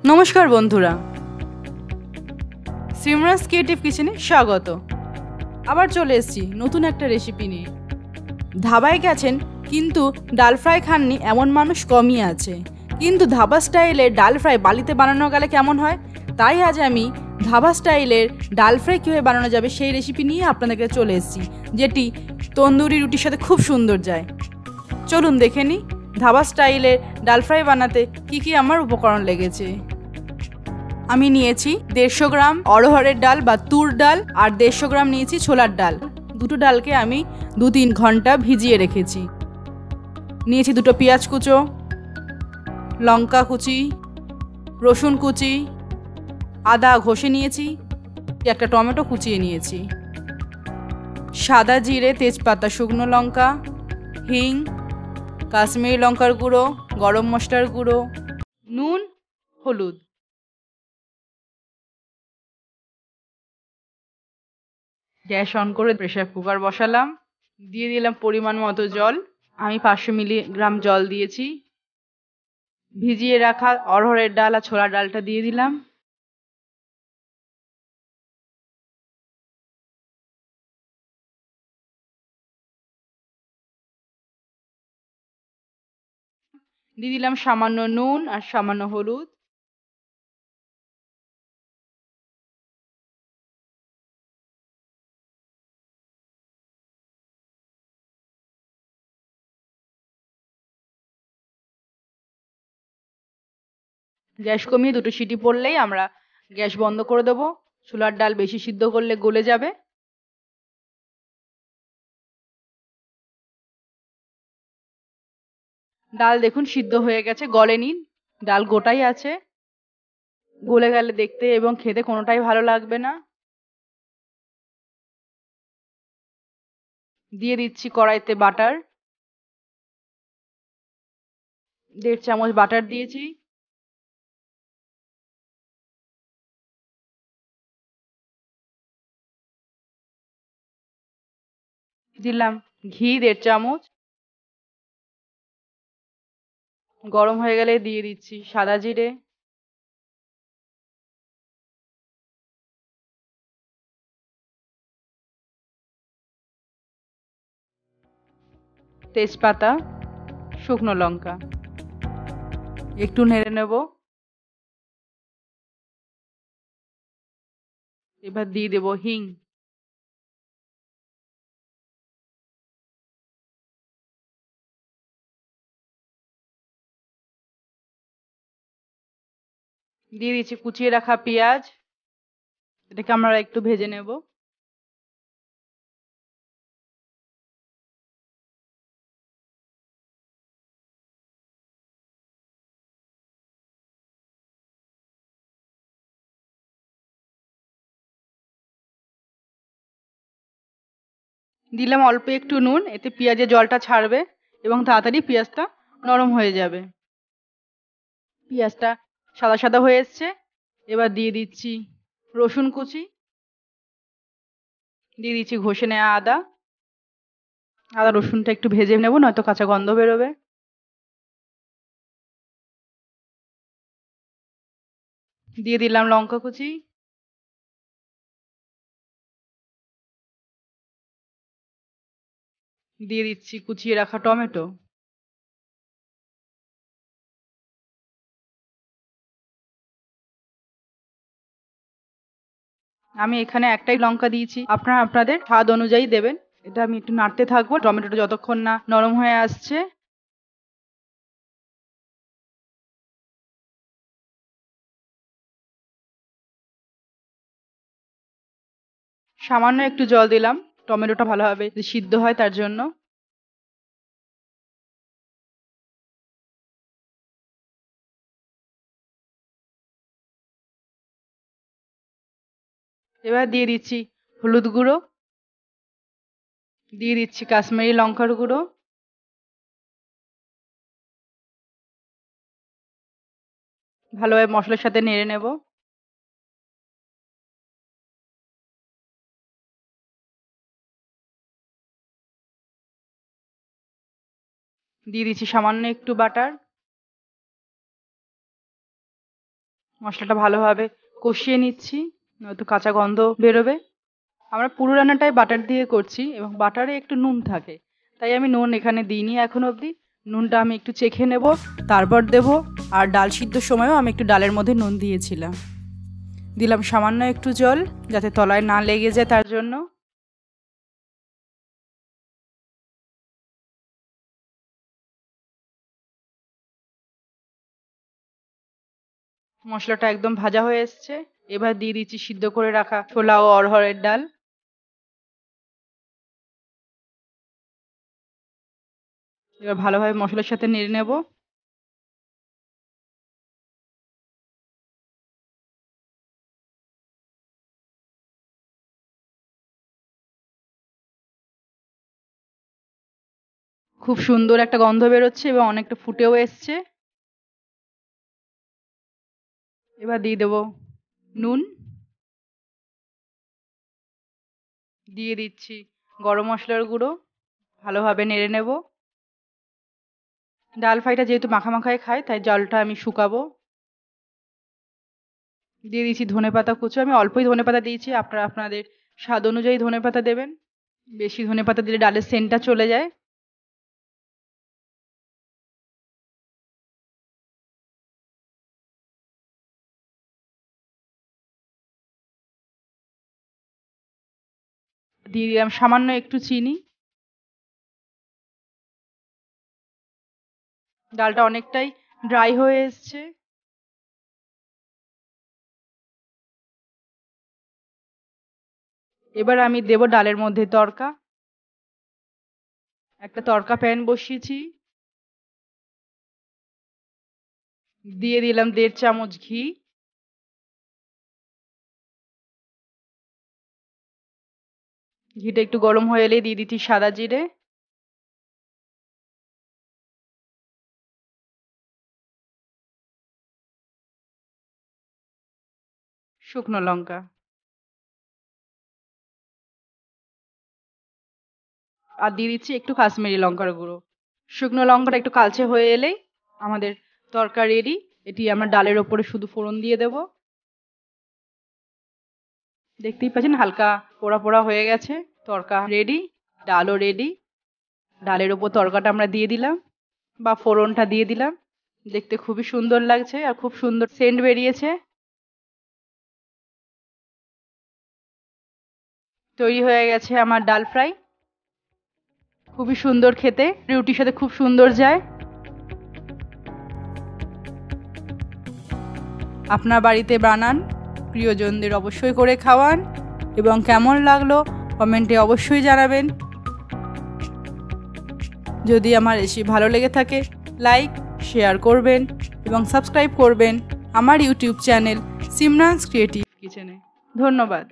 নমস্কার বন্ধুরা, সিমরানস ক্রিয়েটিভ কিচেনে স্বাগত। আবার চলে এসেছি নতুন একটা রেসিপি নিয়ে। ধাবায় গেছেন কিন্তু ডাল ফ্রাই খাননি এমন মানুষ কমই আছে, কিন্তু ধাবা স্টাইলের ডাল ফ্রাই বালিতে বানানো গেলে কেমন হয়, তাই আজ আমি ধাবা স্টাইলের ডাল ফ্রাই কীভাবে বানানো যাবে সেই রেসিপি নিয়ে আপনাদেরকে চলে এসেছি, যেটি তন্দুরি রুটির সাথে খুব সুন্দর যায়। চলুন দেখে নিই ধাবা স্টাইলের ডাল ফ্রাই বানাতে কি কি আমার উপকরণ লেগেছে। আমি নিয়েছি 150 গ্রাম অড়হরের ডাল বা তুর ডাল, আর 150 গ্রাম নিয়েছি ছোলার ডাল। দুটো ডালকে আমি 2-3 ঘন্টা ভিজিয়ে রেখেছি। নিয়েছি দুটো পেঁয়াজ কুচো, লঙ্কা কুচি, রসুন কুচি, আদা ঘষে নিয়েছি, একটা টমেটো কুচিয়ে নিয়েছি, সাদা জিরে, তেজপাতা, শুকনো লঙ্কা, হিং, কাশ্মীরি লঙ্কার গুঁড়ো, গরম মশলার গুঁড়ো, নুন, হলুদ। গ্যাস অন করে প্রেসার কুকার বসালাম, দিয়ে দিলাম পরিমাণ মতো জল। আমি 500 মিলিগ্রাম জল দিয়েছি। ভিজিয়ে রাখা অড়হরের ডাল আর ছোলার ডালটা দিয়ে দিলাম। দিয়ে দিলাম সামান্য নুন আর সামান্য হলুদ। গ্যাস কমিয়ে দুটো সিটি পড়লেই আমরা গ্যাস বন্ধ করে দেবো। ছোলার ডাল বেশি সিদ্ধ করলে গলে যাবে। ডাল দেখুন সিদ্ধ হয়ে গেছে, গলেনি, ডাল গোটাই আছে। গলে গেলে দেখতে এবং খেতে কোনোটাই ভালো লাগবে না। দিয়ে দিচ্ছি কড়াইতে বাটার, 1.5 চামচ বাটার দিয়েছি। দিলাম ঘি 1.5 চামচ। গরম হয়ে গেলে দিয়ে দিচ্ছি সাদা জিরে, তেজপাতা, শুকনো লঙ্কা। একটু নেড়ে নেব। এবার দিয়ে দেব হিং, দিয়ে দিচ্ছি কুচিয়ে রাখা পেঁয়াজ। এটাকে আমরা একটু ভেজে নেব। দিলাম অল্প একটু নুন, এতে পেঁয়াজের জলটা ছাড়বে এবং তাড়াতাড়ি পেঁয়াজটা নরম হয়ে যাবে। পেঁয়াজটা সাদা সাদা হয়ে এসছে। এবার দিয়ে দিচ্ছি রসুন কুচি, দিয়ে দিচ্ছি ঘষে নেওয়া আদা। আদা রসুনটা একটু ভেজে নেব, নয়তো কাঁচা গন্ধ বেরোবে। দিয়ে দিলাম লঙ্কা কুচি, দিয়ে দিচ্ছি কুচিয়ে রাখা টমেটো। আমি এখানে একটাই লঙ্কা দিয়েছি, আপনারা আপনাদের স্বাদ অনুযায়ী দেবেন। এটা আমি একটু নাড়তে থাকবো টমেটোটা যতক্ষণ না নরম হয়ে আসছে। সামান্য একটু জল দিলাম, টমেটোটা ভালোভাবে সিদ্ধ হয় তার জন্য। এবার দিয়ে দিচ্ছি হলুদ গুঁড়ো, দিয়ে দিচ্ছি কাশ্মীরি লঙ্কার গুঁড়ো। ভালোভাবে মশলার সাথে নেড়ে নেব। দিয়ে দিচ্ছি সামান্য একটু বাটার, মশলাটা ভালোভাবে কষিয়ে নিচ্ছি, নয়তো কাঁচা গন্ধ বেরোবে। আমরা পুরো রান্নাটাই বাটার দিয়ে করছি এবং বাটারে একটু নুন থাকে, তাই আমি নুন এখানে দিইনি এখন অবধি। নুনটা আমি একটু চেখে নেব, তারপর দেব। আর ডাল সিদ্ধর সময়ও আমি একটু ডালের মধ্যে নুন দিয়েছিলাম। দিলাম সামান্য একটু জল, যাতে তলায় না লেগে যায় তার জন্য। মশলাটা একদম ভাজা হয়ে এসছে। এবার দিয়ে দিচ্ছি সিদ্ধ করে রাখা ছোলা ও অড়হরের ডাল। এবার ভালোভাবে মশলার সাথে নেড়ে নেব। খুব সুন্দর একটা গন্ধ বেরোচ্ছে এবং অনেকটা ফুটেও এসছে। এবার দিয়ে দেব নুন, দিয়ে দিচ্ছি গরম মশলার গুঁড়ো। ভালোভাবে নেড়ে নেব। ডাল ফ্রাইটা যেহেতু মাখা মাখায় খায়, তাই জলটা আমি শুকাবো। দিয়ে দিচ্ছি ধনেপাতা কুচো। আমি অল্পই ধনেপাতা দিয়েছি, আপনারা আপনাদের স্বাদ অনুযায়ী ধনেপাতা দেবেন। বেশি ধনেপাতা দিলে ডালের সেন্টটা চলে যায়। দিয়ে দিলাম সামান্য একটু চিনি। ডালটা অনেকটাই ড্রাই হয়ে এসছে। এবার আমি দেব ডালের মধ্যে তড়কা। একটা তড়কা প্যান বসিয়েছি, দিয়ে দিলাম 1.5 চামচ ঘি। ঘিটা একটু গরম হয়ে এলে দিয়ে দিচ্ছি সাদা জিরে, শুকনো লঙ্কা আর দিয়ে দিচ্ছি একটু কাশ্মীরি লঙ্কার গুঁড়ো। শুকনো লঙ্কাটা একটু কালচে হয়ে এলেই আমাদের তড়কা রেডি। এটি আমরা ডালের ওপরে শুধু ফোড়ন দিয়ে দেব। দেখতেই পাচ্ছেন হালকা পোড়া পোড়া হয়ে গেছে। তড়কা রেডি, ডালও রেডি। ডালের ওপর তড়কাটা আমরা দিয়ে দিলাম বা ফোড়নটা দিয়ে দিলাম। দেখতে খুবই সুন্দর লাগছে আর খুব সুন্দর সেন্ট বেরিয়েছে। তৈরি হয়ে গেছে আমার ডাল ফ্রাই। খুবই সুন্দর খেতে, রুটির সাথে খুব সুন্দর যায়। আপনার বাড়িতে বানান, প্রিয়জনদের অবশ্যই করে খাওয়ান এবং কেমন লাগলো কমেন্টে অবশ্যই জানাবেন। যদি আমার রেসিপি ভালো লেগে থাকে লাইক শেয়ার করবেন এবং সাবস্ক্রাইব করবেন আমার ইউটিউব চ্যানেল সিমরানস ক্রিয়েটিভ কিচেনে। ধন্যবাদ।